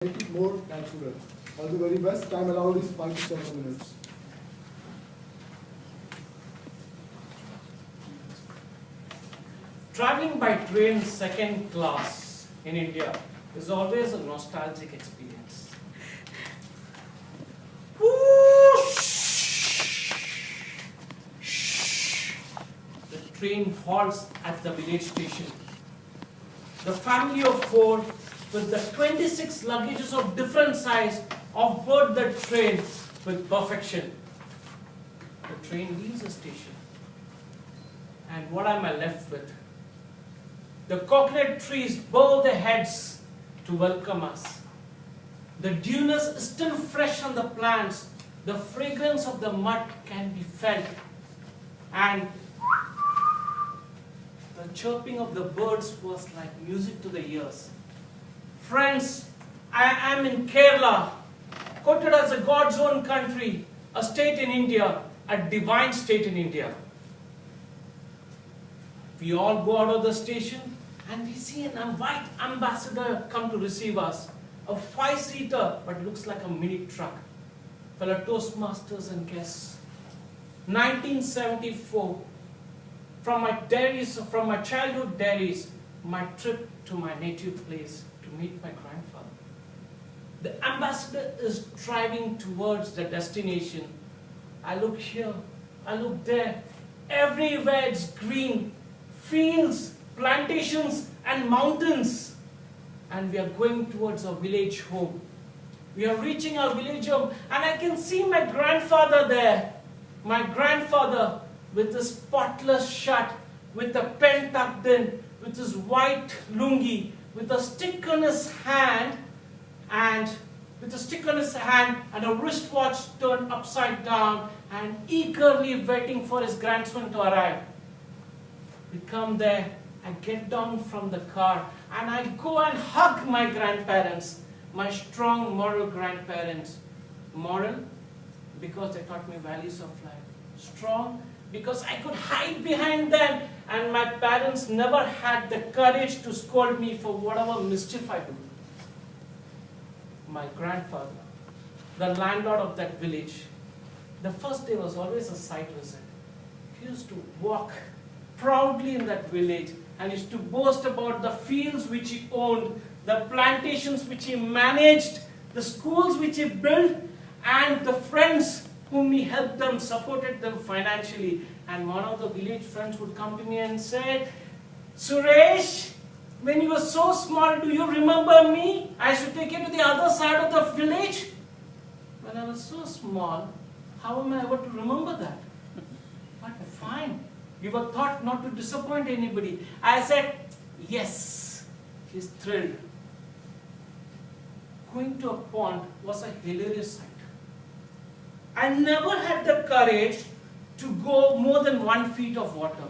more than Suresh. All the very best. Time allowed is 5 to 7 minutes. Traveling by train second class in India is always a nostalgic experience. The train halts at the village station. The family of four with the 26 luggages of different size board the train with perfection. The train leaves the station. And what am I left with? The coconut trees bow their heads to welcome us. The dewness is still fresh on the plants. The fragrance of the mud can be felt. And the chirping of the birds was like music to the ears. Friends, I am in Kerala, quoted as a God's own country, a state in India, a divine state in India. We all go out of the station and we see an white ambassador come to receive us. A 5-seater, but looks like a mini truck. Fellow Toastmasters and guests. 1974. From my childhood diaries, my trip to my native place to meet my grandfather. The ambassador is driving towards the destination. I look here, I look there. Everywhere it's green. Fields, plantations and mountains. And we are going towards our village home. We are reaching our village home and I can see my grandfather there. My grandfather with his spotless shirt, with a pen tucked in, with his white lungi, with a stick on his hand and a wristwatch turned upside down and eagerly waiting for his grandson to arrive. We come there, I get down from the car and I go and hug my grandparents, my strong moral grandparents. Moral because they taught me values of life. Strong because I could hide behind them and my parents never had the courage to scold me for whatever mischief I do. My grandfather, the landlord of that village, the first day was always a site visit. He used to walk proudly in that village and used to boast about the fields which he owned, the plantations which he managed, the schools which he built, and the friends whom he helped them, supported them financially. And one of the village friends would come to me and say, Suresh, when you were so small, do you remember me? I should take you to the other side of the village. When I was so small, how am I ever to remember that? But fine. You were taught not to disappoint anybody. I said, yes. He's thrilled. Going to a pond was a hilarious sight. I never had the courage to go more than 1 feet of water.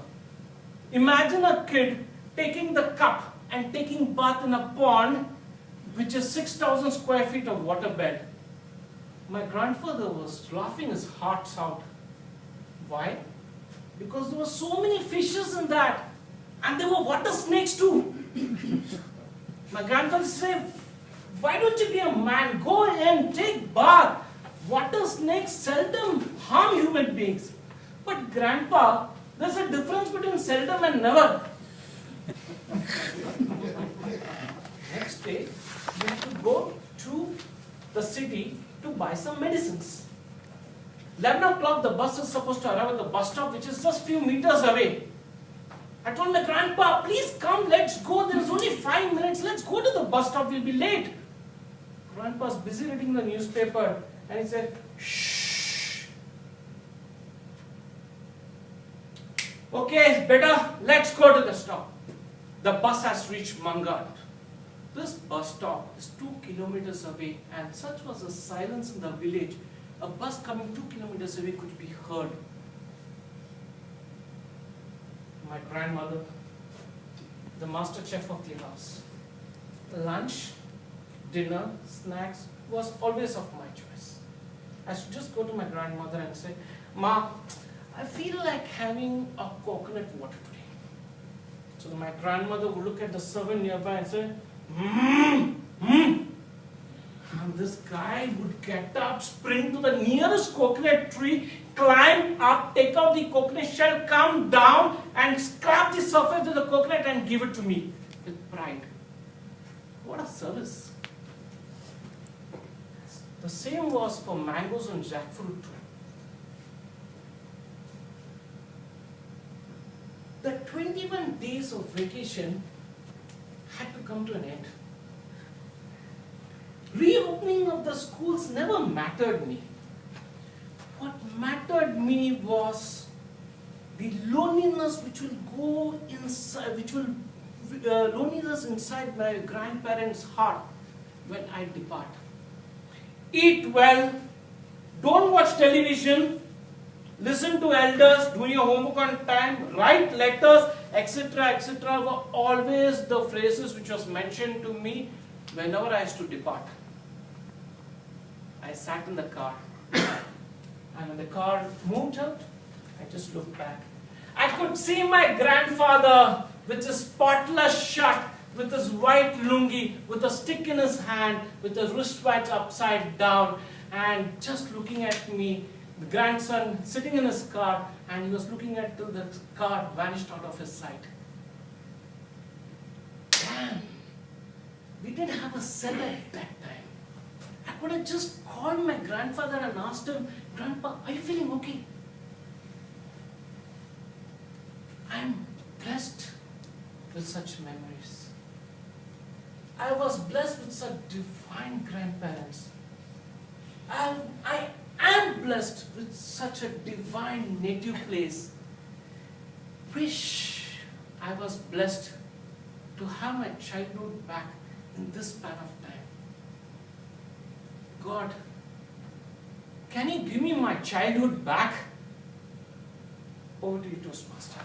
Imagine a kid taking the cup and taking bath in a pond which is 6,000 square feet of waterbed. My grandfather was laughing his heart out. Why? Because there were so many fishes in that. And there were water snakes too. My grandfather said, why don't you be a man? Go and take bath. Water snakes seldom harm human beings. But grandpa, there's a difference between seldom and never. Next day, we have to go to the city to buy some medicines. 11 o'clock, the bus is supposed to arrive at the bus stop, which is just few meters away. I told my grandpa, please come, let's go. There's only 5 minutes. Let's go to the bus stop. We'll be late. Grandpa's busy reading the newspaper. And he said, shh. Okay, better, let's go to the stop. The bus has reached Mangad. This bus stop is 2 kilometers away, and such was the silence in the village. A bus coming 2 kilometers away could be heard. My grandmother, the master chef of the house. Lunch, dinner, snacks was always of my choice. I should just go to my grandmother and say, Ma, I feel like having a coconut water today. So my grandmother would look at the servant nearby and say, this guy would get up, sprint to the nearest coconut tree, climb up, take out the coconut shell, come down and scrap the surface of the coconut and give it to me with pride. What a service. The same was for mangoes and jackfruit too. The 21 days of vacation had to come to an end. Reopening of the schools never mattered me. What mattered me was the loneliness which will go inside, loneliness inside my grandparents' heart when I depart. Eat well, don't watch television, listen to elders, do your homework on time, write letters, etc., etc. were always the phrases which was mentioned to me whenever I used to depart. I sat in the car, and when the car moved out, I just looked back. I could see my grandfather with his spotless shirt, with his white lungi, with a stick in his hand, with his wristwatch upside down, and just looking at me. The grandson sitting in his car, and he was looking at till the car vanished out of his sight. Damn, we didn't have a cell at that time. I could have just called my grandfather and asked him, Grandpa, are you feeling okay? I'm blessed with such memories. I was blessed with such divine grandparents. I am blessed with such a divine native place. Wish I was blessed to have my childhood back in this span of time. God, can you give me my childhood back? Over to you, Toastmaster.